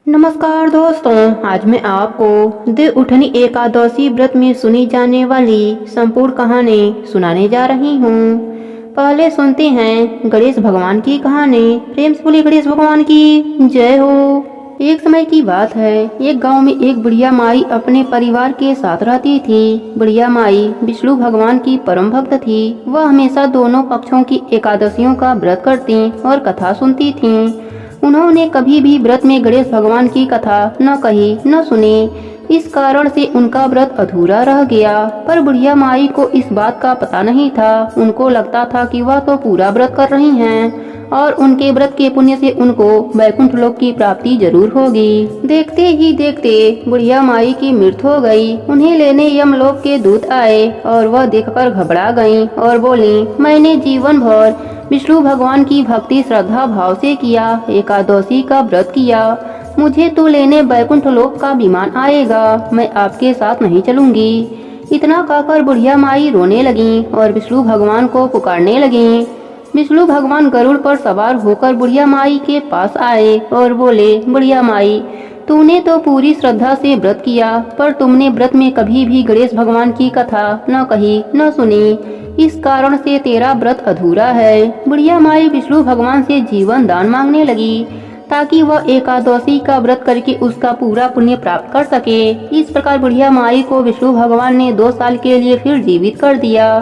नमस्कार दोस्तों, आज मैं आपको देव उठनी एकादशी व्रत में सुनी जाने वाली संपूर्ण कहानी सुनाने जा रही हूँ। पहले सुनते हैं गणेश भगवान की कहानी। प्रेम से बोलिए गणेश भगवान की जय हो। एक समय की बात है, एक गांव में एक बुढ़िया माई अपने परिवार के साथ रहती थी। बुढ़िया माई विष्णु भगवान की परम भक्त थी। वह हमेशा दोनों पक्षों की एकादशियों का व्रत करती और कथा सुनती थी। उन्होंने कभी भी व्रत में गणेश भगवान की कथा न कही न सुनी। इस कारण से उनका व्रत अधूरा रह गया। पर बुढ़िया माई को इस बात का पता नहीं था। उनको लगता था कि वह तो पूरा व्रत कर रही हैं और उनके व्रत के पुण्य से उनको वैकुंठ लोक की प्राप्ति जरूर होगी। देखते ही देखते बुढ़िया माई की मृत्यु हो गई। उन्हें लेने यमलोक के दूत आए और वह देखकर घबरा गईं और बोली, मैंने जीवन भर विष्णु भगवान की भक्ति श्रद्धा भाव से किया, एकादशी का व्रत किया। मुझे तो लेने वैकुंठ लोक का विमान आएगा, मैं आपके साथ नहीं चलूंगी। इतना कहकर बुढ़िया माई रोने लगी और विष्णु भगवान को पुकारने लगी। विष्णु भगवान गरुड़ पर सवार होकर बुढ़िया माई के पास आए और बोले, बुढ़िया माई, तूने तो पूरी श्रद्धा से व्रत किया, पर तुमने व्रत में कभी भी गणेश भगवान की कथा न कही न सुनी। इस कारण से तेरा व्रत अधूरा है। बुढ़िया माई विष्णु भगवान से जीवन दान मांगने लगी ताकि वह एकादशी का व्रत करके उसका पूरा पुण्य प्राप्त कर सके। इस प्रकार बुढ़िया माई को विष्णु भगवान ने 2 साल के लिए फिर जीवित कर दिया।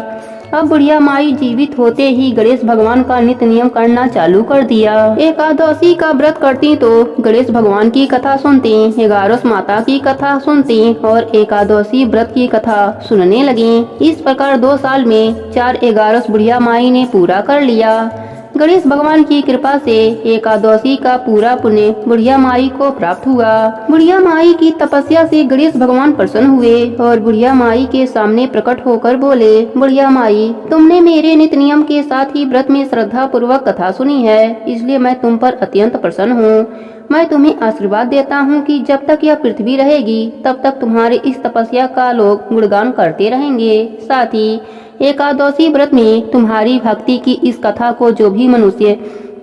अब बुढ़िया माई जीवित होते ही गणेश भगवान का नित्य नियम करना चालू कर दिया। एकादशी का व्रत करती तो गणेश भगवान की कथा सुनती, 11 माता की कथा सुनती और एकादशी व्रत की कथा सुनने लगी। इस प्रकार 2 साल में 4 11 बुढ़िया माई ने पूरा कर लिया। गणेश भगवान की कृपा से एकादशी का पूरा पुण्य बुढ़िया माई को प्राप्त हुआ। बुढ़िया माई की तपस्या से गणेश भगवान प्रसन्न हुए और बुढ़िया माई के सामने प्रकट होकर बोले, बुढ़िया माई, तुमने मेरे नित्य नियम के साथ ही व्रत में श्रद्धा पूर्वक कथा सुनी है, इसलिए मैं तुम पर अत्यंत प्रसन्न हूँ। मैं तुम्हें आशीर्वाद देता हूँ कि जब तक यह पृथ्वी रहेगी तब तक तुम्हारे इस तपस्या का लोग गुणगान करते रहेंगे। साथ ही एकादशी व्रत में तुम्हारी भक्ति की इस कथा को जो भी मनुष्य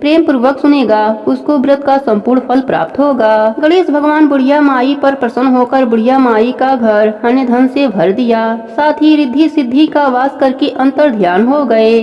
प्रेम पूर्वक सुनेगा उसको व्रत का संपूर्ण फल प्राप्त होगा। गणेश भगवान बुढ़िया माई पर प्रसन्न होकर बुढ़िया माई का घर अन्य धन से भर दिया। साथ ही रिद्धि सिद्धि का वास करके अंतर ध्यान हो गए।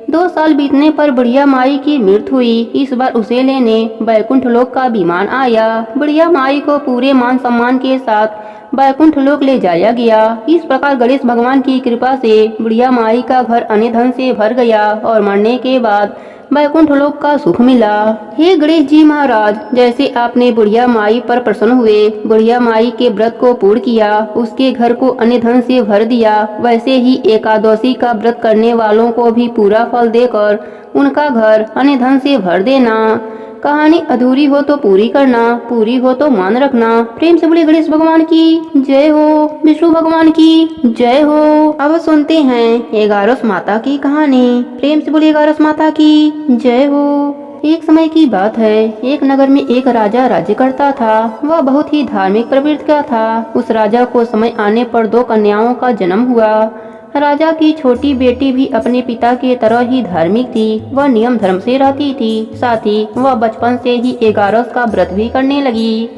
2 साल बीतने पर बुढ़िया माई की मृत्यु हुई। इस बार उसे लेने वैकुंठ लोक का विमान आया। बुढ़िया माई को पूरे मान सम्मान के साथ वैकुंठ लोक ले जाया गया। इस प्रकार गणेश भगवान की कृपा से बुढ़िया माई का घर अन्य धन से भर गया और मरने के बाद वैकुंठ लोक का सुख मिला। हे गणेश जी महाराज, जैसे आपने बुढ़िया माई पर प्रसन्न हुए, बुढ़िया माई के व्रत को पूर्ण किया, उसके घर को अन्य धन से भर दिया, वैसे ही एकादशी का व्रत करने वालों को भी पूरा फल देकर उनका घर अन्य धन से भर देना। कहानी अधूरी हो तो पूरी करना, पूरी हो तो मान रखना। प्रेम से बोले गणेश भगवान की जय हो, विष्णु भगवान की जय हो। अब सुनते हैं 11 माता की कहानी। प्रेम से बोले 11 माता की जय हो। एक समय की बात है, एक नगर में एक राजा राज्य करता था। वह बहुत ही धार्मिक प्रवृत्ति का था। उस राजा को समय आने पर 2 कन्याओं का जन्म हुआ। राजा की छोटी बेटी भी अपने पिता के तरह ही धार्मिक थी। वह नियम धर्म से रहती थी। साथ ही वह बचपन से ही 11 का व्रत भी करने लगी।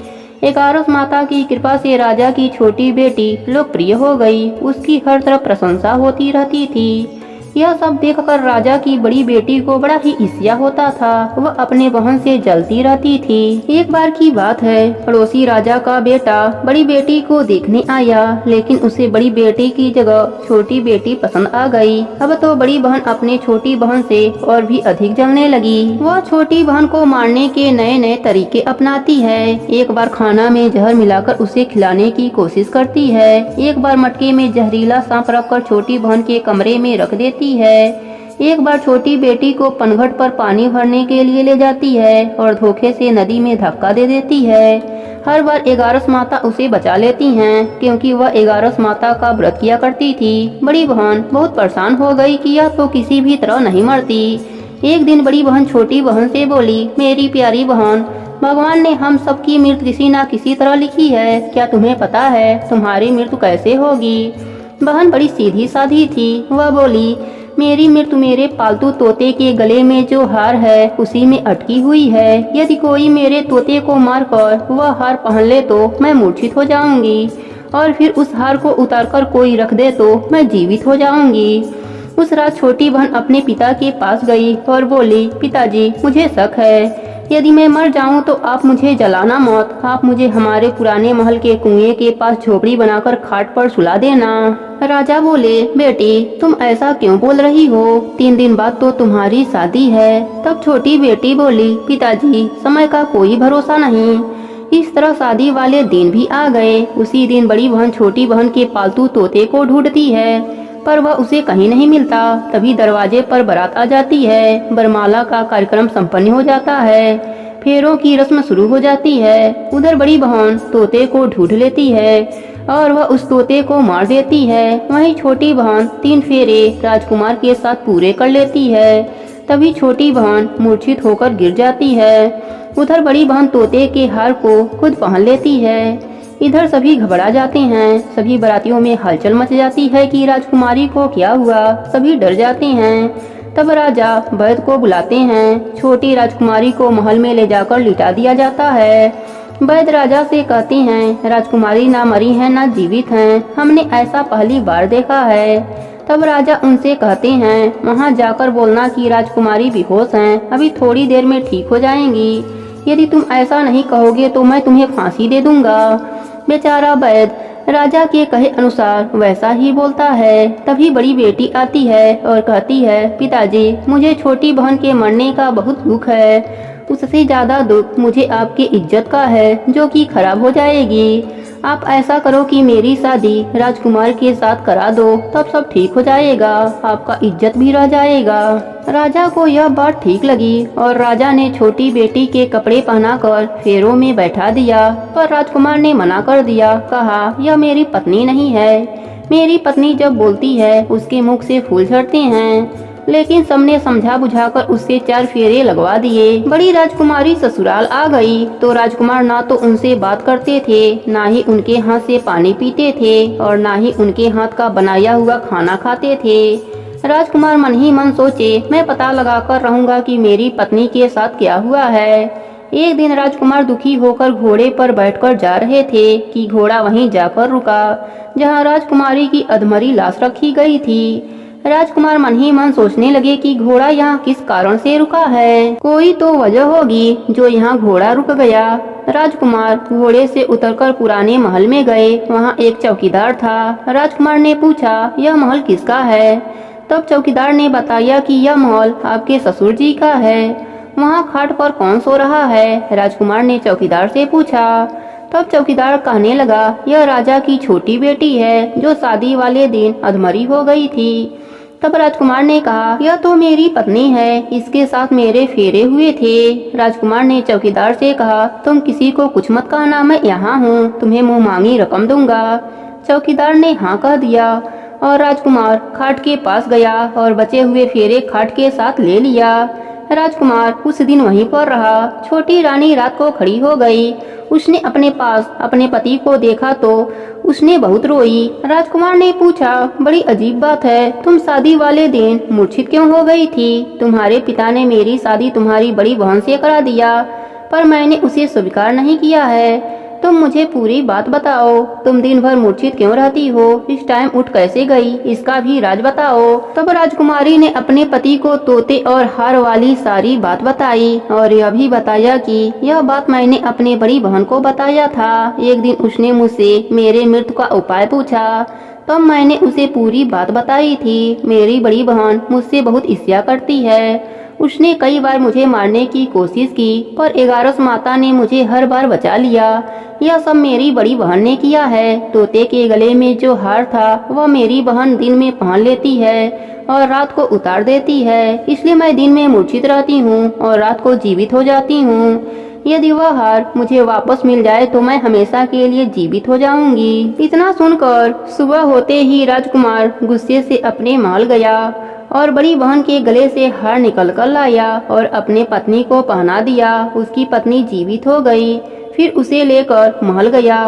11 माता की कृपा से राजा की छोटी बेटी लोकप्रिय हो गई। उसकी हर तरफ प्रशंसा होती रहती थी। यह सब देखकर राजा की बड़ी बेटी को बड़ा ही ईर्ष्या होता था। वह अपने बहन से जलती रहती थी। एक बार की बात है, पड़ोसी राजा का बेटा बड़ी बेटी को देखने आया, लेकिन उसे बड़ी बेटी की जगह छोटी बेटी पसंद आ गई। अब तो बड़ी बहन अपने छोटी बहन से और भी अधिक जलने लगी। वह छोटी बहन को मारने के नए नए तरीके अपनाती है। एक बार खाना में जहर मिलाकर उसे खिलाने की कोशिश करती है। एक बार मटके में जहरीला सांप रखकर छोटी बहन के कमरे में रख देती है। एक बार छोटी बेटी को पनघट पर पानी भरने के लिए ले जाती है और धोखे से नदी में धक्का दे देती है। हर बार 11 माता उसे बचा लेती हैं, क्योंकि वह 11 माता का व्रत किया करती थी। बड़ी बहन बहुत परेशान हो गई कि यह तो किसी भी तरह नहीं मरती। एक दिन बड़ी बहन छोटी बहन से बोली, मेरी प्यारी बहन, भगवान ने हम सबकी मृत्यु किसी न किसी तरह लिखी है। क्या तुम्हें पता है तुम्हारी मृत्यु कैसे होगी? बहन बड़ी सीधी साधी थी। वह बोली, मेरी मृत्यु मेरे पालतू तोते के गले में जो हार है उसी में अटकी हुई है। यदि कोई मेरे तोते को मारकर वह हार पहन ले तो मैं मूर्छित हो जाऊंगी, और फिर उस हार को उतारकर कोई रख दे तो मैं जीवित हो जाऊंगी। उस रात छोटी बहन अपने पिता के पास गई और बोली, पिताजी मुझे शक है, यदि मैं मर जाऊं तो आप मुझे जलाना मत, आप मुझे हमारे पुराने महल के कुएं के पास झोपड़ी बनाकर खाट पर सुला देना। राजा बोले, बेटी तुम ऐसा क्यों बोल रही हो, 3 दिन बाद तो तुम्हारी शादी है। तब छोटी बेटी बोली, पिताजी समय का कोई भरोसा नहीं। इस तरह शादी वाले दिन भी आ गए। उसी दिन बड़ी बहन छोटी बहन के पालतू तोते को ढूंढती है, पर वह उसे कहीं नहीं मिलता। तभी दरवाजे पर बारात आ जाती है। बरमाला का कार्यक्रम संपन्न हो जाता है। फेरों की रस्म शुरू हो जाती है। उधर बड़ी बहन तोते को ढूंढ लेती है और वह उस तोते को मार देती है। वहीं छोटी बहन 3 फेरे राजकुमार के साथ पूरे कर लेती है। तभी छोटी बहन मूर्छित होकर गिर जाती है। उधर बड़ी बहन तोते के हार को खुद पहन लेती है। इधर सभी घबरा जाते हैं। सभी बारातियों में हलचल मच जाती है कि राजकुमारी को क्या हुआ। सभी डर जाते हैं। तब राजा वैद्य को बुलाते हैं। छोटी राजकुमारी को महल में ले जाकर लिटा दिया जाता है। वैद्य राजा से कहते हैं, राजकुमारी ना मरी है ना जीवित हैं, हमने ऐसा पहली बार देखा है। तब राजा उनसे कहते हैं, वहां जाकर बोलना कि राजकुमारी बेहोश हैं, अभी थोड़ी देर में ठीक हो जाएंगी। यदि तुम ऐसा नहीं कहोगे तो मैं तुम्हें फांसी दे दूंगा। बेचारा वैद्य राजा के कहे अनुसार वैसा ही बोलता है। तभी बड़ी बेटी आती है और कहती है, पिताजी मुझे छोटी बहन के मरने का बहुत दुख है। उससे ज्यादा दुख मुझे आपकी इज्जत का है, जो कि खराब हो जाएगी। आप ऐसा करो कि मेरी शादी राजकुमार के साथ करा दो, तब सब ठीक हो जाएगा, आपका इज्जत भी रह जाएगा। राजा को यह बात ठीक लगी और राजा ने छोटी बेटी के कपड़े पहनाकर फेरों में बैठा दिया। पर राजकुमार ने मना कर दिया, कहा, यह मेरी पत्नी नहीं है। मेरी पत्नी जब बोलती है उसके मुख से फूल झड़ते हैं। लेकिन सबने समझा बुझाकर उससे 4 फेरे लगवा दिए। बड़ी राजकुमारी ससुराल आ गई तो राजकुमार ना तो उनसे बात करते थे, ना ही उनके हाथ से पानी पीते थे और ना ही उनके हाथ का बनाया हुआ खाना खाते थे। राजकुमार मन ही मन सोचे, मैं पता लगाकर रहूंगा कि मेरी पत्नी के साथ क्या हुआ है। एक दिन राजकुमार दुखी होकर घोड़े पर बैठकर जा रहे थे कि घोड़ा वहीं जाकर रुका जहां राजकुमारी की अधमरी लाश रखी गई थी। राजकुमार मन ही मन सोचने लगे कि घोड़ा यहाँ किस कारण से रुका है। कोई तो वजह होगी जो यहाँ घोड़ा रुक गया। राजकुमार घोड़े से उतरकर पुराने महल में गए। वहाँ एक चौकीदार था। राजकुमार ने पूछा, यह महल किसका है? तब चौकीदार ने बताया कि यह महल आपके ससुर जी का है। वहाँ खाट पर कौन सो रहा है? राजकुमार ने चौकीदार से पूछा। तब चौकीदार कहने लगा, यह राजा की छोटी बेटी है जो शादी वाले दिन अधमरी हो गई थी। तब राजकुमार ने कहा, यह तो मेरी पत्नी है, इसके साथ मेरे फेरे हुए थे। राजकुमार ने चौकीदार से कहा, तुम किसी को कुछ मत कहना, मैं यहाँ हूँ, तुम्हें मुँह मांगी रकम दूंगा। चौकीदार ने हाँ कह दिया और राजकुमार खाट के पास गया और बचे हुए फेरे खाट के साथ ले लिया। राजकुमार उस दिन वहीं पर रहा। छोटी रानी रात को खड़ी हो गई। उसने अपने पास अपने पति को देखा तो उसने बहुत रोई। राजकुमार ने पूछा, बड़ी अजीब बात है, तुम शादी वाले दिन मूर्छित क्यों हो गई थी? तुम्हारे पिता ने मेरी शादी तुम्हारी बड़ी बहन से करा दिया, पर मैंने उसे स्वीकार नहीं किया है। तुम मुझे पूरी बात बताओ, तुम दिन भर मूर्छित क्यों रहती हो? इस टाइम उठ कैसे गई, इसका भी राज बताओ। तब राजकुमारी ने अपने पति को तोते और हार वाली सारी बात बताई और यह भी बताया कि यह बात मैंने अपने बड़ी बहन को बताया था। एक दिन उसने मुझसे मेरे मृत्यु का उपाय पूछा, तब मैंने उसे पूरी बात बताई थी। मेरी बड़ी बहन मुझसे बहुत ईर्ष्या करती है। उसने कई बार मुझे मारने की कोशिश की, पर 11 माता ने मुझे हर बार बचा लिया। यह सब मेरी बड़ी बहन ने किया है। तोते के गले में जो हार था वह मेरी बहन दिन में पहन लेती है और रात को उतार देती है, इसलिए मैं दिन में मूर्छित रहती हूँ और रात को जीवित हो जाती हूँ। यदि वह हार मुझे वापस मिल जाए तो मैं हमेशा के लिए जीवित हो जाऊंगी। इतना सुनकर सुबह होते ही राजकुमार गुस्से से अपने महल गया और बड़ी बहन के गले से हार निकल कर लाया और अपने पत्नी को पहना दिया। उसकी पत्नी जीवित हो गई। फिर उसे लेकर महल गया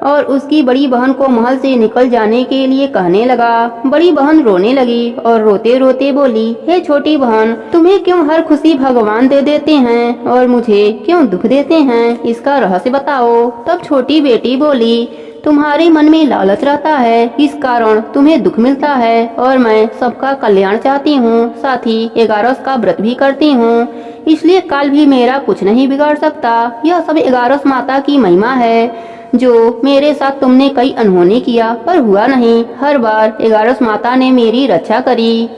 और उसकी बड़ी बहन को महल से निकल जाने के लिए कहने लगा। बड़ी बहन रोने लगी और रोते रोते बोली, हे छोटी बहन, तुम्हें क्यों हर खुशी भगवान दे देते हैं और मुझे क्यों दुख देते हैं, इसका रहस्य बताओ। तब छोटी बेटी बोली, तुम्हारे मन में लालच रहता है, इस कारण तुम्हें दुख मिलता है और मैं सबका कल्याण चाहती हूँ, साथ ही 11 का व्रत भी करती हूँ, इसलिए काल भी मेरा कुछ नहीं बिगाड़ सकता। यह सब 11 माता की महिमा है। जो मेरे साथ तुमने कई अनहोनी किया पर हुआ नहीं, हर बार 11 माता ने मेरी रक्षा करी।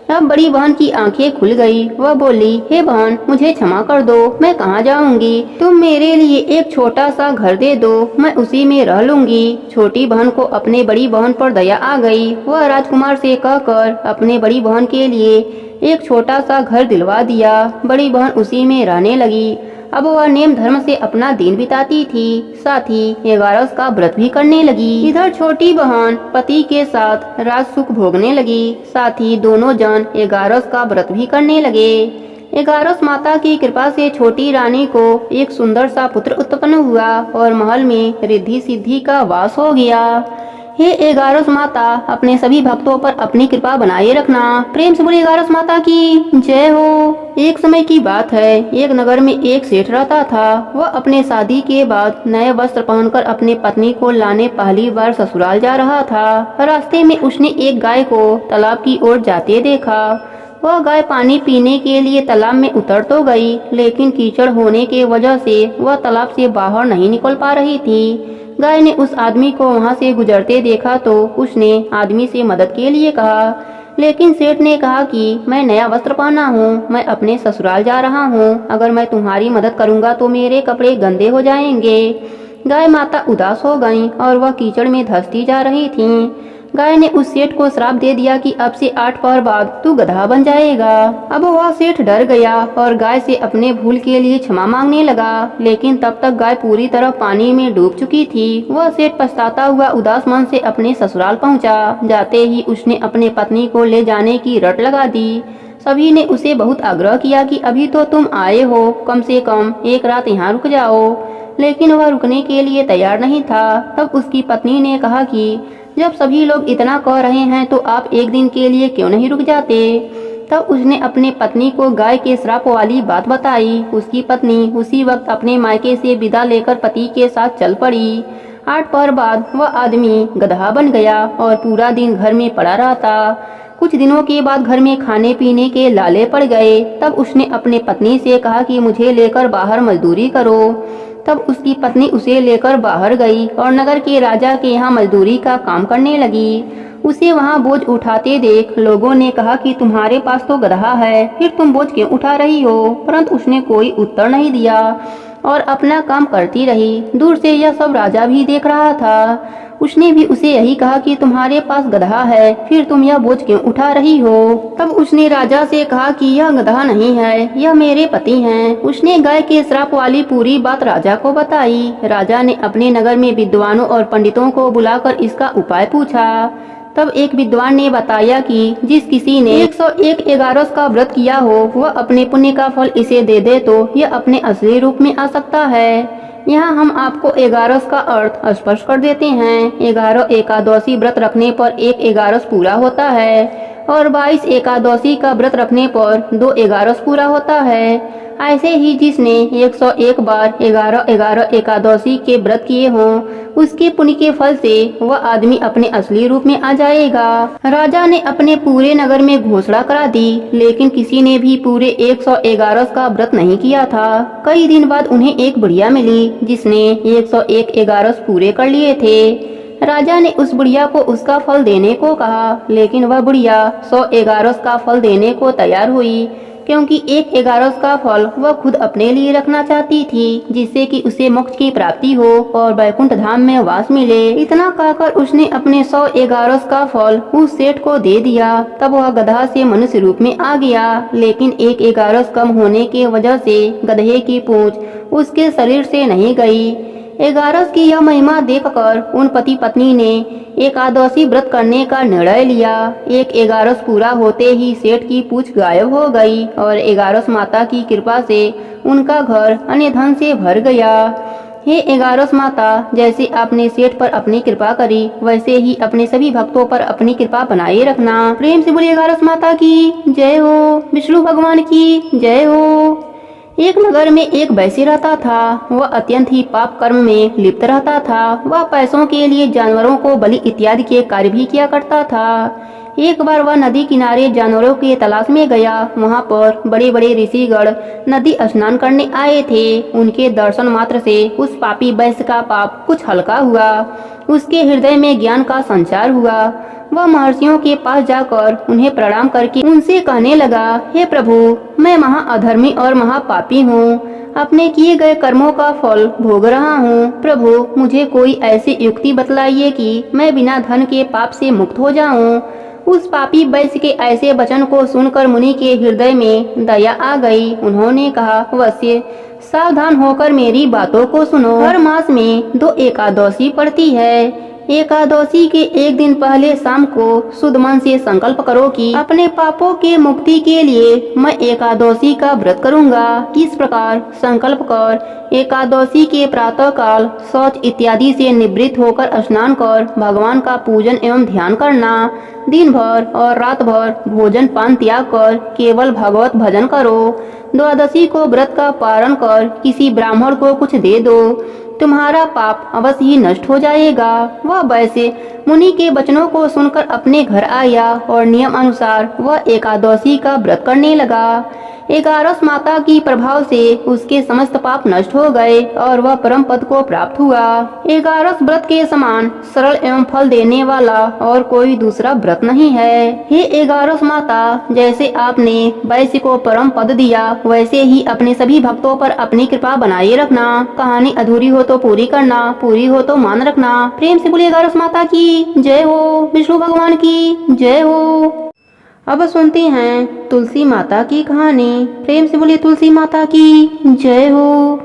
अब बड़ी बहन की आंखें खुल गई। वह बोली, हे बहन, मुझे क्षमा कर दो, मैं कहाँ जाऊंगी, तुम मेरे लिए एक छोटा सा घर दे दो, मैं उसी में रह लूंगी। छोटी बहन को अपने बड़ी बहन पर दया आ गई। वह राजकुमार से कहकर अपने बड़ी बहन के लिए एक छोटा सा घर दिलवा दिया। बड़ी बहन उसी में रहने लगी। अब वह नेम धर्म से अपना दिन बिताती थी, साथ ही 11 का व्रत भी करने लगी। इधर छोटी बहन पति के साथ राज सुख भोगने लगी, साथ ही दोनों जन 11 का व्रत भी करने लगे। 11 माता की कृपा से छोटी रानी को एक सुंदर सा पुत्र उत्पन्न हुआ और महल में रिद्धि सिद्धि का वास हो गया। हे 11 माता, अपने सभी भक्तों पर अपनी कृपा बनाए रखना। प्रेम से बोले 11 माता की जय हो। एक समय की बात है, एक नगर में एक सेठ रहता था। वह अपने शादी के बाद नए वस्त्र पहनकर अपने पत्नी को लाने पहली बार ससुराल जा रहा था। रास्ते में उसने एक गाय को तालाब की ओर जाते देखा। वह गाय पानी पीने के लिए तालाब में उतर तो गई, लेकिन कीचड़ होने के वजह से वह तालाब से बाहर नहीं निकल पा रही थी। गाय ने उस आदमी को वहां से गुजरते देखा तो उसने आदमी से मदद के लिए कहा, लेकिन सेठ ने कहा कि मैं नया वस्त्र पहना हूँ, मैं अपने ससुराल जा रहा हूँ, अगर मैं तुम्हारी मदद करूँगा तो मेरे कपड़े गंदे हो जाएंगे। गाय माता उदास हो गईं और वह कीचड़ में धंसती जा रही थीं। गाय ने उस सेठ को श्राप दे दिया कि अब से 8 पहर बाद तू गधा बन जाएगा। अब वह सेठ डर गया और गाय से अपने भूल के लिए क्षमा मांगने लगा, लेकिन तब तक गाय पूरी तरह पानी में डूब चुकी थी। वह सेठ पछताता हुआ उदास मन से अपने ससुराल पहुंचा। जाते ही उसने अपने पत्नी को ले जाने की रट लगा दी। सभी ने उसे बहुत आग्रह किया कि अभी तो तुम आए हो, कम से कम एक रात यहाँ रुक जाओ, लेकिन वह रुकने के लिए तैयार नहीं था। तब उसकी पत्नी ने कहा कि जब सभी लोग इतना कह रहे हैं तो आप एक दिन के लिए क्यों नहीं रुक जाते। तब उसने अपने पत्नी को गाय के श्राप वाली बात बताई। उसकी पत्नी उसी वक्त अपने मायके से विदा लेकर पति के साथ चल पड़ी। 8 पहर बाद वह आदमी गधा बन गया और पूरा दिन घर में पड़ा रहता। कुछ दिनों के बाद घर में खाने पीने के लाले पड़ गए। तब उसने अपने पत्नी से कहा कि मुझे लेकर बाहर मजदूरी करो। तब उसकी पत्नी उसे लेकर बाहर गई और नगर के राजा के यहाँ मजदूरी का काम करने लगी। उसे वहाँ बोझ उठाते देख लोगों ने कहा कि तुम्हारे पास तो गधा है, फिर तुम बोझ क्यों उठा रही हो, परंतु उसने कोई उत्तर नहीं दिया और अपना काम करती रही। दूर से यह सब राजा भी देख रहा था। उसने भी उसे यही कहा कि तुम्हारे पास गधा है, फिर तुम यह बोझ क्यों उठा रही हो। तब उसने राजा से कहा कि यह गधा नहीं है, यह मेरे पति हैं। उसने गाय के श्राप वाली पूरी बात राजा को बताई। राजा ने अपने नगर में विद्वानों और पंडितों को बुलाकर इसका उपाय पूछा। तब एक विद्वान ने बताया कि जिस किसी ने 101 11 का व्रत किया हो वह अपने पुण्य का फल इसे दे दे तो यह अपने असली रूप में आ सकता है। यहाँ हम आपको 11 का अर्थ स्पष्ट कर देते हैं। 11 एकादशी व्रत रखने पर 1 11 पूरा होता है और 22 एकादशी का व्रत रखने पर 2 11 पूरा होता है। ऐसे ही जिसने 101 बार 11 एकादशी के व्रत किए हों उसके पुण्य के फल से वह आदमी अपने असली रूप में आ जाएगा। राजा ने अपने पूरे नगर में घोषणा करा दी, लेकिन किसी ने भी पूरे 111 का व्रत नहीं किया था। कई दिन बाद उन्हें एक बुढ़िया मिली जिसने 101 11 पूरे कर लिए थे। राजा ने उस बुढ़िया को उसका फल देने को कहा, लेकिन वह बुढ़िया 100 11 का फल देने को तैयार हुई, क्योंकि 1 11 का फल वह खुद अपने लिए रखना चाहती थी, जिससे कि उसे मोक्ष की प्राप्ति हो और वैकुंठ धाम में वास मिले। इतना कहकर उसने अपने 100 11 का फल उस सेठ को दे दिया। तब वह गधा से मनुष्य रूप में आ गया, लेकिन 1 11 कम होने के वजह से गधे की पूंछ उसके शरीर से नहीं गई। 11 की यह महिमा देखकर उन पति पत्नी ने एकादशी व्रत करने का निर्णय लिया। 1 11 पूरा होते ही सेठ की पूंछ गायब हो गई और 11 माता की कृपा से उनका घर अन्य धन से भर गया। हे एगारस माता, जैसे आपने सेठ पर अपनी कृपा करी वैसे ही अपने सभी भक्तों पर अपनी कृपा बनाए रखना। प्रेम से बोलिए एगारस माता की जय हो, विष्णु भगवान की जय हो। एक नगर में एक वैश्य रहता था। वह अत्यंत ही पाप कर्म में लिप्त रहता था। वह पैसों के लिए जानवरों को बलि इत्यादि के कार्य भी किया करता था। एक बार वह नदी किनारे जानवरों के तलाश में गया। वहां पर बड़े बड़े ऋषिगण नदी स्नान करने आए थे। उनके दर्शन मात्र से उस पापी वैश्य का पाप कुछ हल्का हुआ। उसके हृदय में ज्ञान का संचार हुआ। वह महर्षियों के पास जाकर उन्हें प्रणाम करके उनसे कहने लगा, हे प्रभु, मैं महा अधर्मी और महापापी हूँ। अपने किए गए कर्मों का फल भोग रहा हूँ। प्रभु, मुझे कोई ऐसी युक्ति बतलाइए कि मैं बिना धन के पाप से मुक्त हो जाऊँ। उस पापी वैश्य के ऐसे वचन को सुनकर मुनि के हृदय में दया आ गई। उन्होंने कहा, वैश्य, सावधान होकर मेरी बातों को सुनो। हर मास में 2 एकादशी पड़ती है। एकादशी के एक दिन पहले शाम को शुद्ध मन से संकल्प करो कि अपने पापों के मुक्ति के लिए मैं एकादशी का व्रत करूंगा। इस प्रकार संकल्प कर एकादशी के प्रातः काल शौच इत्यादि से निवृत्त होकर स्नान कर भगवान का पूजन एवं ध्यान करना। दिन भर और रात भर भोजन पान त्याग कर केवल भगवत भजन करो। द्वादशी को व्रत का पारण कर किसी ब्राह्मण को कुछ दे दो। तुम्हारा पाप अवश्य ही नष्ट हो जाएगा। वह वैसे मुनि के वचनों को सुनकर अपने घर आया और नियम अनुसार वह एकादशी का व्रत करने लगा। एगारस माता की प्रभाव से उसके समस्त पाप नष्ट हो गए और वह परम पद को प्राप्त हुआ। एगारस व्रत के समान सरल एवं फल देने वाला और कोई दूसरा व्रत नहीं है। हे एगारस माता, जैसे आपने वैश्य को परम पद दिया वैसे ही अपने सभी भक्तों पर अपनी कृपा बनाए रखना। कहानी अधूरी हो तो पूरी करना, पूरी हो तो मान रखना। प्रेम से बोलिए एगारस माता की जय हो, विष्णु भगवान की जय हो। अब सुनते हैं तुलसी माता की कहानी। प्रेम से बोलिए तुलसी माता की जय हो।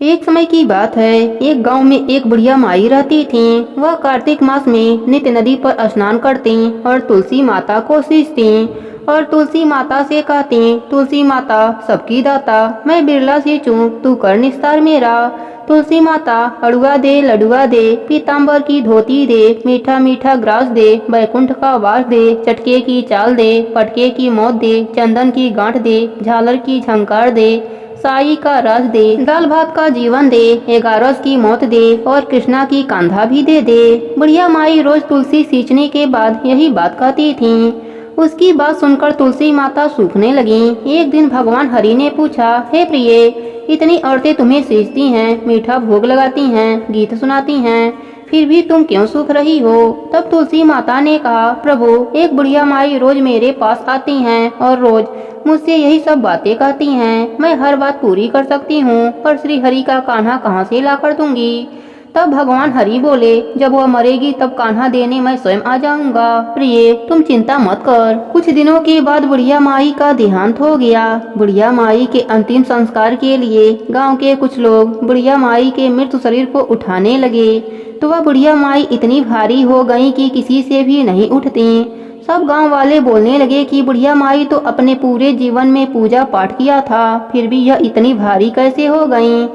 एक समय की बात है, एक गांव में एक बुढ़िया माई रहती थी। वह कार्तिक मास में नित्य नदी पर स्नान करती और तुलसी माता को सींचती और तुलसी माता से कहती, तुलसी माता सबकी दाता, मैं बिरला सी चूं, तू कर निस्तार मेरा। तुलसी माता अड़ुआ दे, लडुआ दे, पीताम्बर की धोती दे, मीठा मीठा ग्रास दे, बैकुंठ का वास दे, चटके की चाल दे, पटके की मौत दे, चंदन की गांठ दे, झालर की झंकार दे, साई का रस दे, दाल भात का जीवन दे, एगारस की मौत दे और कृष्णा की कांधा भी दे दे। बुढ़िया माई रोज तुलसी सींचने के बाद यही बात कहती थी। उसकी बात सुनकर तुलसी माता सूखने लगी। एक दिन भगवान हरि ने पूछा, हे प्रिय, इतनी औरतें तुम्हें सींचती हैं, मीठा भोग लगाती हैं, गीत सुनाती हैं, फिर भी तुम क्यों सूख रही हो? तब तुलसी माता ने कहा, प्रभु, एक बुढ़िया माई रोज मेरे पास आती हैं और रोज मुझसे यही सब बातें कहती हैं। मैं हर बात पूरी कर सकती हूँ, पर श्री हरि का कान्हा कहाँ से ला कर दूंगी? तब भगवान हरि बोले, जब वह मरेगी तब कान्हा देने मैं स्वयं आ जाऊंगा। प्रिय, तुम चिंता मत कर। कुछ दिनों के बाद बुढ़िया माई का देहांत हो गया। बुढ़िया माई के अंतिम संस्कार के लिए गांव के कुछ लोग बुढ़िया माई के मृत शरीर को उठाने लगे तो वह बुढ़िया माई इतनी भारी हो गई कि किसी से भी नहीं उठती। सब गांव वाले बोलने लगे कि बुढ़िया माई तो अपने पूरे जीवन में पूजा पाठ किया था, फिर भी यह इतनी भारी कैसे हो गई?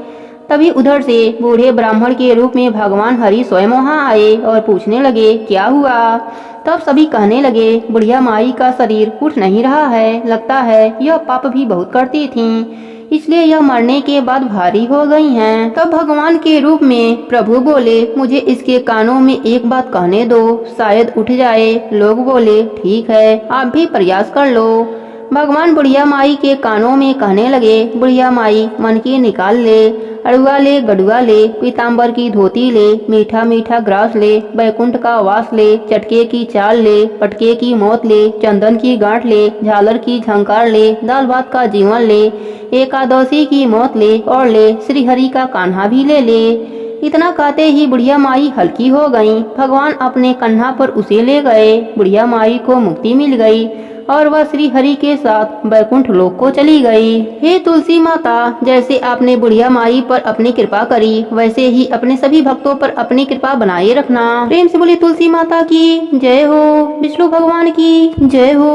तभी उधर से बूढ़े ब्राह्मण के रूप में भगवान हरि स्वयं वहाँ आए और पूछने लगे, क्या हुआ? तब सभी कहने लगे, बुढ़िया माई का शरीर उठ नहीं रहा है, लगता है यह पाप भी बहुत करती थीं, इसलिए यह मरने के बाद भारी हो गई हैं। तब भगवान के रूप में प्रभु बोले, मुझे इसके कानों में एक बात कहने दो, शायद उठ जाए। लोग बोले, ठीक है, आप भी प्रयास कर लो। भगवान बुढ़िया माई के कानों में कहने लगे, बुढ़िया माई, मन की निकाल ले, अड़ुआ ले, गडुआ ले, पीताम्बर की धोती ले, मीठा मीठा ग्रास ले, बैकुंठ का वास ले, चटके की चाल ले, पटके की मौत ले, चंदन की गांठ ले, झालर की झंकार ले, दाल भात का जीवन ले, एकादशी की मौत ले और ले श्री हरि का कान्हा भी ले ले। इतना कहते ही बुढ़िया माई हल्की हो गई। भगवान अपने कन्हा पर उसे ले गए। बुढ़िया माई को मुक्ति मिल गई। और वह श्री हरि के साथ वैकुंठ लोक को चली गई। हे तुलसी माता, जैसे आपने बुढ़िया माई पर अपनी कृपा करी, वैसे ही अपने सभी भक्तों पर अपनी कृपा बनाए रखना। प्रेम से बोली तुलसी माता की जय हो, विष्णु भगवान की जय हो।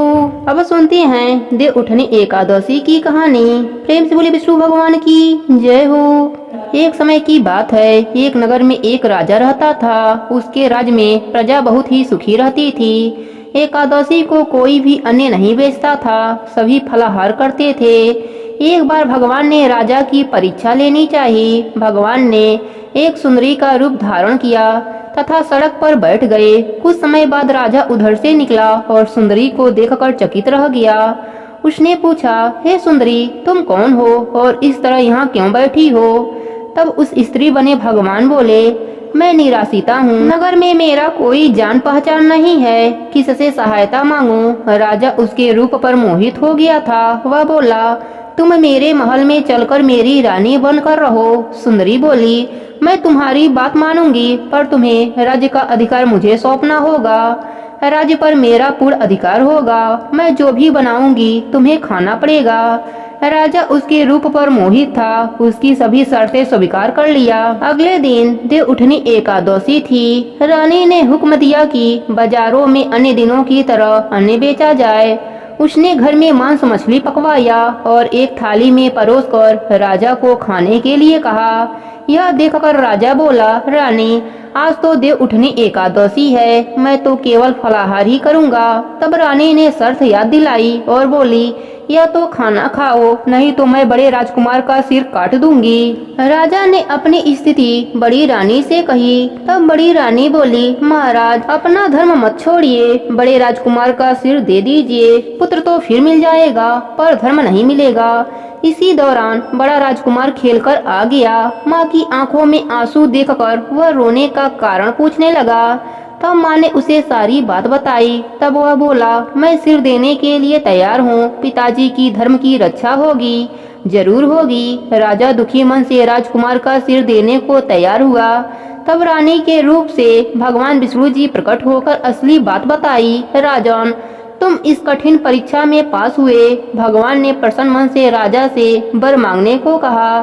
अब सुनते हैं देव उठनी एकादशी की कहानी। प्रेम से बोली विष्णु भगवान की जय हो। एक समय की बात है, एक नगर में एक राजा रहता था। उसके राज्य में प्रजा बहुत ही सुखी रहती थी। एकादशी को कोई भी अन्न नहीं बेचता था, सभी फलाहार करते थे। एक बार भगवान ने राजा की परीक्षा लेनी चाहिए। भगवान ने एक सुंदरी का रूप धारण किया तथा सड़क पर बैठ गए। कुछ समय बाद राजा उधर से निकला और सुंदरी को देखकर चकित रह गया। उसने पूछा, हे सुंदरी, तुम कौन हो और इस तरह यहाँ क्यों बैठी हो? तब उस स्त्री बने भगवान बोले, मैं निराशिता हूँ, नगर में मेरा कोई जान पहचान नहीं है, किससे सहायता मांगूं? राजा उसके रूप पर मोहित हो गया था। वह बोला, तुम मेरे महल में चलकर मेरी रानी बनकर रहो। सुंदरी बोली, मैं तुम्हारी बात मानूंगी, पर तुम्हें राज्य का अधिकार मुझे सौंपना होगा। राज्य पर मेरा पूर्ण अधिकार होगा। मैं जो भी बनाऊंगी तुम्हें खाना पड़ेगा। राजा उसके रूप पर मोहित था, उसकी सभी शर्तें स्वीकार कर लिया। अगले दिन देव उठनी एकादशी थी। रानी ने हुक्म दिया कि बाजारों में अन्य दिनों की तरह अन्न बेचा जाए। उसने घर में मांस मछली पकवाया और एक थाली में परोसकर राजा को खाने के लिए कहा। यह देखकर राजा बोला, रानी, आज तो देव उठनी एकादशी है, मैं तो केवल फलाहार ही करूंगा। तब रानी ने शर्त याद दिलाई और बोली, या तो खाना खाओ, नहीं तो मैं बड़े राजकुमार का सिर काट दूंगी। राजा ने अपनी स्थिति बड़ी रानी से कही। तब बड़ी रानी बोली, महाराज, अपना धर्म मत छोड़िए, बड़े राजकुमार का सिर दे दीजिए। पुत्र तो फिर मिल जाएगा, पर धर्म नहीं मिलेगा। इसी दौरान बड़ा राजकुमार खेलकर आ गया। माँ की आंखों में आंसू देखकर वह रोने का कारण पूछने लगा। तब माँ ने उसे सारी बात बताई। तब वह बोला, मैं सिर देने के लिए तैयार हूँ, पिताजी की धर्म की रक्षा होगी, जरूर होगी। राजा दुखी मन से राजकुमार का सिर देने को तैयार हुआ। तब रानी के रूप से भगवान विष्णु जी प्रकट होकर असली बात बताई। राजन, तुम इस कठिन परीक्षा में पास हुए। भगवान ने प्रसन्न मन से राजा से वर मांगने को कहा।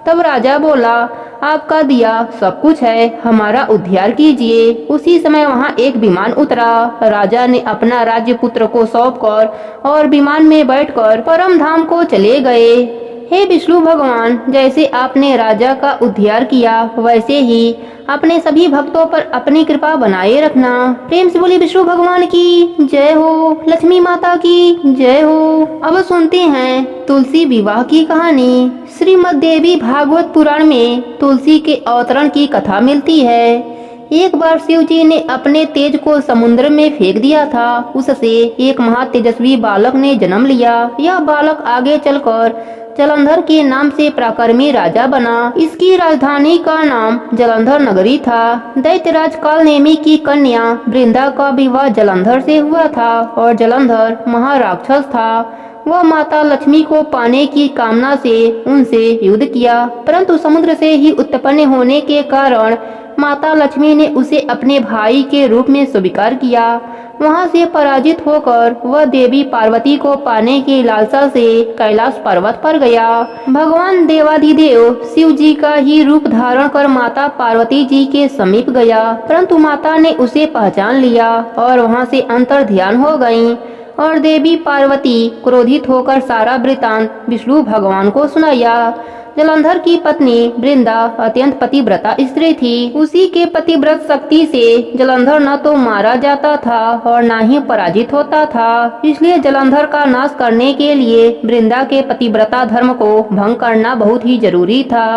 तब राजा बोला, आपका दिया सब कुछ है, हमारा उद्धार कीजिए। उसी समय वहाँ एक विमान उतरा। राजा ने अपना राज्य पुत्र को सौंपकर और विमान में बैठकर परम धाम को चले गए। हे विष्णु भगवान, जैसे आपने राजा का उद्धार किया, वैसे ही अपने सभी भक्तों पर अपनी कृपा बनाए रखना। प्रेम से बोली विष्णु भगवान की जय हो, लक्ष्मी माता की जय हो। अब सुनते हैं तुलसी विवाह की कहानी। श्रीमद् देवी भागवत पुराण में तुलसी के अवतरण की कथा मिलती है। एक बार शिव जी ने अपने तेज को समुद्र में फेंक दिया था। उससे एक महातेजस्वी बालक ने जन्म लिया। यह बालक आगे चलकर जलंधर के नाम से पराक्रमी राजा बना। इसकी राजधानी का नाम जलंधर नगरी था। दैत्यराज कालनेमी की कन्या वृंदा का विवाह जलंधर से हुआ था और जलंधर महाराक्षस था। वह माता लक्ष्मी को पाने की कामना से उनसे युद्ध किया, परंतु समुद्र से ही उत्पन्न होने के कारण माता लक्ष्मी ने उसे अपने भाई के रूप में स्वीकार किया। वहां से पराजित होकर वह देवी पार्वती को पाने की लालसा से कैलाश पर्वत पर गया। भगवान देवाधिदेव शिव जी का ही रूप धारण कर माता पार्वती जी के समीप गया, परंतु माता ने उसे पहचान लिया और वहां से अंतर ध्यान हो गयी और देवी पार्वती क्रोधित होकर सारा वृतांत विष्णु भगवान को सुनाया। जलंधर की पत्नी वृंदा अत्यंत पतिव्रता स्त्री थी। उसी के पतिव्रत शक्ति से जलंधर न तो मारा जाता था और न ही पराजित होता था। इसलिए जलंधर का नाश करने के लिए वृंदा के पतिव्रता धर्म को भंग करना बहुत ही जरूरी था।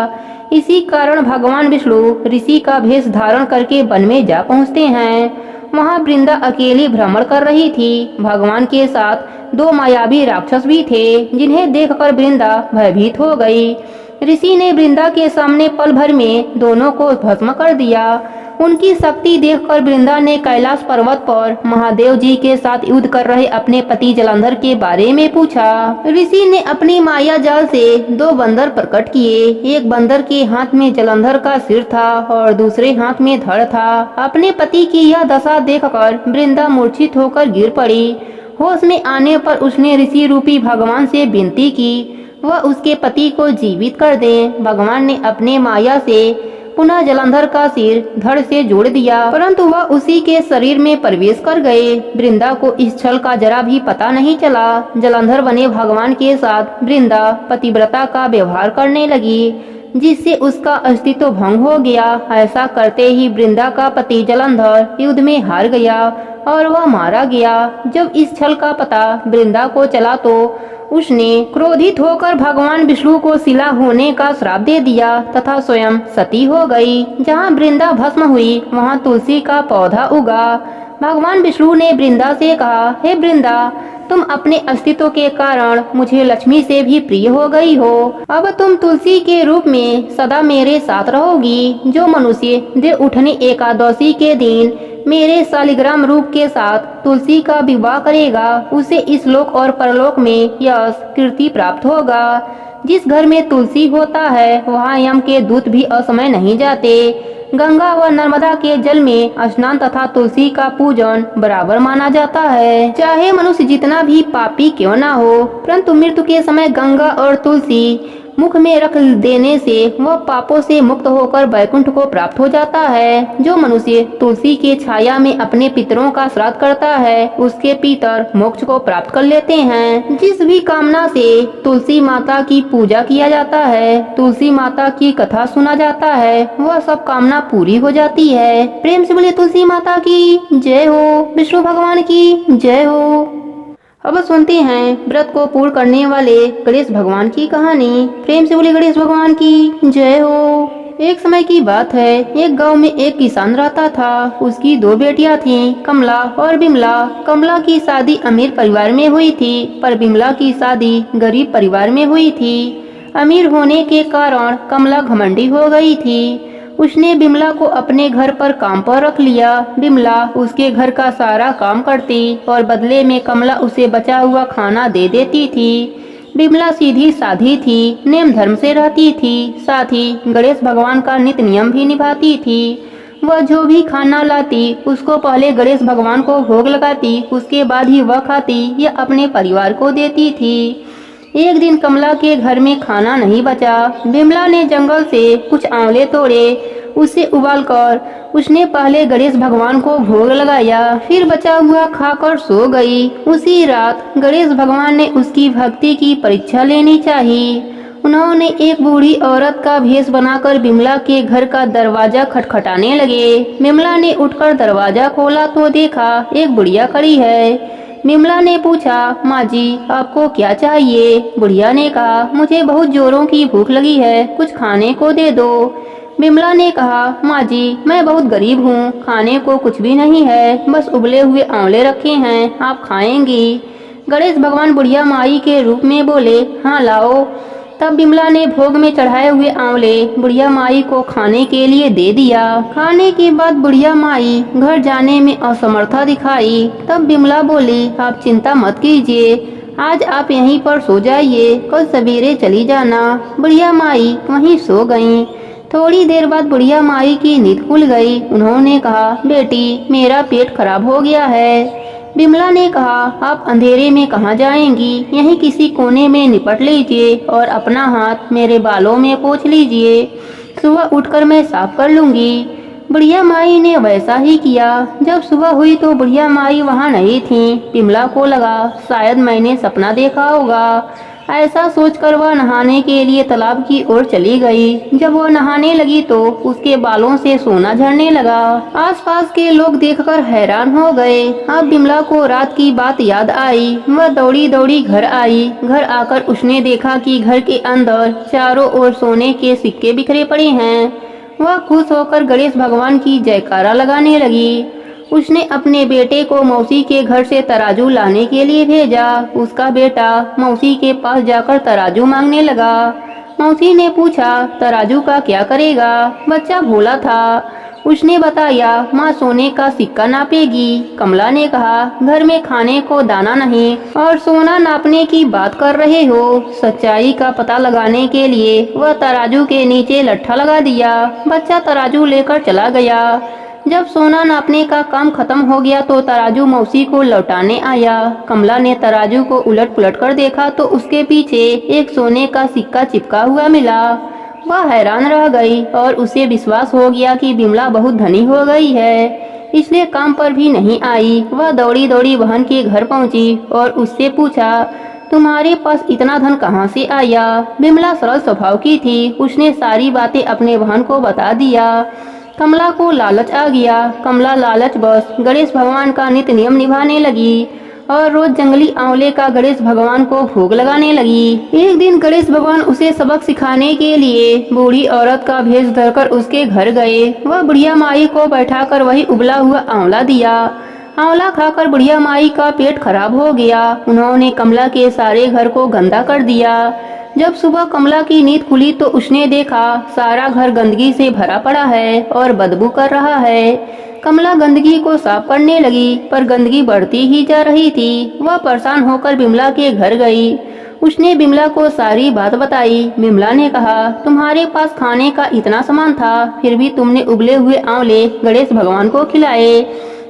इसी कारण भगवान विष्णु ऋषि का भेष धारण करके वन में जा पहुँचते हैं। वहाँ वृंदा अकेली भ्रमण कर रही थी। भगवान के साथ दो मायावी राक्षस भी थे, जिन्हें देखकर वृंदा भयभीत हो गई। ऋषि ने वृंदा के सामने पल भर में दोनों को भस्म कर दिया। उनकी शक्ति देखकर वृंदा ने कैलाश पर्वत पर महादेव जी के साथ युद्ध कर रहे अपने पति जलंधर के बारे में पूछा। ऋषि ने अपनी माया जाल से दो बंदर प्रकट किए। एक बंदर के हाथ में जलंधर का सिर था और दूसरे हाथ में धड़ था। अपने पति की यह दशा देखकर वृंदा मूर्छित होकर गिर पड़ी होश में आने पर उसने ऋषि रूपी भगवान से विनती की वह उसके पति को जीवित कर दें। भगवान ने अपने माया से पुनः जलंधर का सिर धड़ से जोड़ दिया, परंतु वह उसी के शरीर में प्रवेश कर गए। वृंदा को इस छल का जरा भी पता नहीं चला। जलंधर बने भगवान के साथ वृंदा पतिव्रता का व्यवहार करने लगी, जिससे उसका अस्तित्व भंग हो गया। ऐसा करते ही वृंदा का पति जलंधर युद्ध में हार गया और वह मारा गया। जब इस छल का पता वृंदा को चला तो उसने क्रोधित होकर भगवान विष्णु को शिला होने का श्राप दे दिया तथा स्वयं सती हो गई। जहाँ वृंदा भस्म हुई वहाँ तुलसी का पौधा उगा। भगवान विष्णु ने वृंदा से कहा, हे वृंदा, तुम अपने अस्तित्व के कारण मुझे लक्ष्मी से भी प्रिय हो गई हो। अब तुम तुलसी के रूप में सदा मेरे साथ रहोगी। जो मनुष्य दे उठनी एकादशी के दिन मेरे शालिग्राम रूप के साथ तुलसी का विवाह करेगा उसे इस लोक और परलोक में यश कीर्ति प्राप्त होगा। जिस घर में तुलसी होता है वहाँ यम के दूत भी असमय नहीं जाते। गंगा व नर्मदा के जल में स्नान तथा तुलसी का पूजन बराबर माना जाता है। चाहे मनुष्य जितना भी पापी क्यों ना हो, परंतु मृत्यु के समय गंगा और तुलसी मुख में रख देने से वह पापों से मुक्त होकर वैकुंठ को प्राप्त हो जाता है। जो मनुष्य तुलसी के छाया में अपने पितरों का श्राद्ध करता है उसके पितर मोक्ष को प्राप्त कर लेते हैं। जिस भी कामना से तुलसी माता की पूजा किया जाता है, तुलसी माता की कथा सुना जाता है, वह सब कामना पूरी हो जाती है। प्रेम से बोले तुलसी माता की जय हो, विष्णु भगवान की जय हो। अब सुनते हैं व्रत को पूर्ण करने वाले गणेश भगवान की कहानी। प्रेम से बोले गणेश भगवान की जय हो। एक समय की बात है, एक गांव में एक किसान रहता था। उसकी दो बेटियां थीं, कमला और बिमला। कमला की शादी अमीर परिवार में हुई थी, पर बिमला की शादी गरीब परिवार में हुई थी। अमीर होने के कारण कमला घमंडी हो गई थी। उसने बिमला को अपने घर पर काम पर रख लिया। बिमला उसके घर का सारा काम करती और बदले में कमला उसे बचा हुआ खाना दे देती थी। बिमला सीधी साधी थी, नेम धर्म से रहती थी, साथ ही गणेश भगवान का नित्य नियम भी निभाती थी। वह जो भी खाना लाती उसको पहले गणेश भगवान को भोग लगाती, उसके बाद ही वह खाती या अपने परिवार को देती थी। एक दिन कमला के घर में खाना नहीं बचा। बिमला ने जंगल से कुछ आंवले तोड़े, उसे उबालकर उसने पहले गणेश भगवान को भोग लगाया, फिर बचा हुआ खाकर सो गई। उसी रात गणेश भगवान ने उसकी भक्ति की परीक्षा लेनी चाहिए। उन्होंने एक बूढ़ी औरत का भेष बनाकर बिमला के घर का दरवाजा खटखटाने लगे। बिमला ने उठकर दरवाजा खोला तो देखा एक बुढ़िया खड़ी है। बिमला ने पूछा, माँ जी आपको क्या चाहिए? बुढ़िया ने कहा, मुझे बहुत जोरों की भूख लगी है, कुछ खाने को दे दो। बिमला ने कहा, माँ जी मैं बहुत गरीब हूँ, खाने को कुछ भी नहीं है, बस उबले हुए आंवले रखे हैं, आप खाएंगी? गणेश भगवान बुढ़िया माई के रूप में बोले, हाँ लाओ। तब बिमला ने भोग में चढ़ाए हुए आंवले बुढ़िया माई को खाने के लिए दे दिया। खाने के बाद बुढ़िया माई घर जाने में असमर्था दिखाई। तब बिमला बोली, आप चिंता मत कीजिए, आज आप यहीं पर सो जाइए, कल सवेरे चली जाना। बुढ़िया माई वहीं सो गईं। थोड़ी देर बाद बुढ़िया माई की नींद खुल गई। उन्होंने कहा, बेटी मेरा पेट खराब हो गया है। बिमला ने कहा, आप अंधेरे में कहाँ जाएंगी, यहीं किसी कोने में निपट लीजिए और अपना हाथ मेरे बालों में पोंछ लीजिए, सुबह उठकर मैं साफ कर लूंगी। बुढ़िया माई ने वैसा ही किया। जब सुबह हुई तो बुढ़िया माई वहाँ नहीं थी। बिमला को लगा शायद मैंने सपना देखा होगा। ऐसा सोचकर वह नहाने के लिए तालाब की ओर चली गई। जब वह नहाने लगी तो उसके बालों से सोना झड़ने लगा। आसपास के लोग देखकर हैरान हो गए। अब बिमला को रात की बात याद आई। वह दौड़ी दौड़ी घर आई। घर आकर उसने देखा कि घर के अंदर चारों ओर सोने के सिक्के बिखरे पड़े हैं। वह खुश होकर गणेश भगवान की जयकारा लगाने लगी। उसने अपने बेटे को मौसी के घर से तराजू लाने के लिए भेजा। उसका बेटा मौसी के पास जाकर तराजू मांगने लगा। मौसी ने पूछा, तराजू का क्या करेगा? बच्चा भोला था। उसने बताया, माँ सोने का सिक्का नापेगी। कमला ने कहा, घर में खाने को दाना नहीं और सोना नापने की बात कर रहे हो। सच्चाई का पता लगाने के लिए वह तराजू के नीचे लट्ठा लगा दिया। बच्चा तराजू लेकर चला गया। जब सोना नापने का काम खत्म हो गया तो तराजू मौसी को लौटाने आया। कमला ने तराजू को उलट पुलट कर देखा तो उसके पीछे एक सोने का सिक्का चिपका हुआ मिला। वह हैरान रह गई और उसे विश्वास हो गया कि बिमला बहुत धनी हो गई है, इसलिए काम पर भी नहीं आई। वह दौड़ी दौड़ी बहन के घर पहुंची और उससे पूछा, तुम्हारे पास इतना धन कहाँ से आया? बिमला सरल स्वभाव की थी, उसने सारी बातें अपने बहन को बता दिया। कमला को लालच आ गया। कमला लालच बस गणेश भगवान का नित्य नियम निभाने लगी और रोज जंगली आंवले का गणेश भगवान को भोग लगाने लगी। एक दिन गणेश भगवान उसे सबक सिखाने के लिए बूढ़ी औरत का भेष धरकर उसके घर गए। वह बुढ़िया माई को बैठाकर वही उबला हुआ आंवला दिया। आंवला खाकर बुढ़िया माई का पेट खराब हो गया। उन्होंने कमला के सारे घर को गंदा कर दिया। जब सुबह कमला की नींद खुली तो उसने देखा सारा घर गंदगी से भरा पड़ा है और बदबू कर रहा है। कमला गंदगी को साफ करने लगी पर गंदगी बढ़ती ही जा रही थी। वह परेशान होकर बिमला के घर गई। उसने बिमला को सारी बात बताई। बिमला ने कहा, तुम्हारे पास खाने का इतना सामान था, फिर भी तुमने उबले हुए आंवले गणेश भगवान को खिलाए।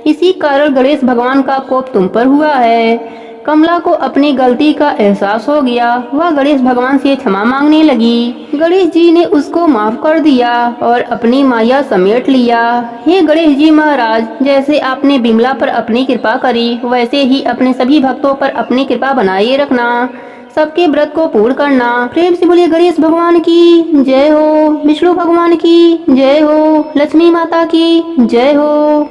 इसी कारण गणेश भगवान का कोप तुम पर हुआ है। कमला को अपनी गलती का एहसास हो गया। वह गणेश भगवान से क्षमा मांगने लगी। गणेश जी ने उसको माफ कर दिया और अपनी माया समेट लिया। हे गणेश जी महाराज, जैसे आपने बिमला पर अपनी कृपा करी, वैसे ही अपने सभी भक्तों पर अपनी कृपा बनाए रखना। सबके व्रत को पूर्ण करना। प्रेम से बोलिए गणेश भगवान की जय हो, विष्णु भगवान की जय हो, लक्ष्मी माता की जय हो।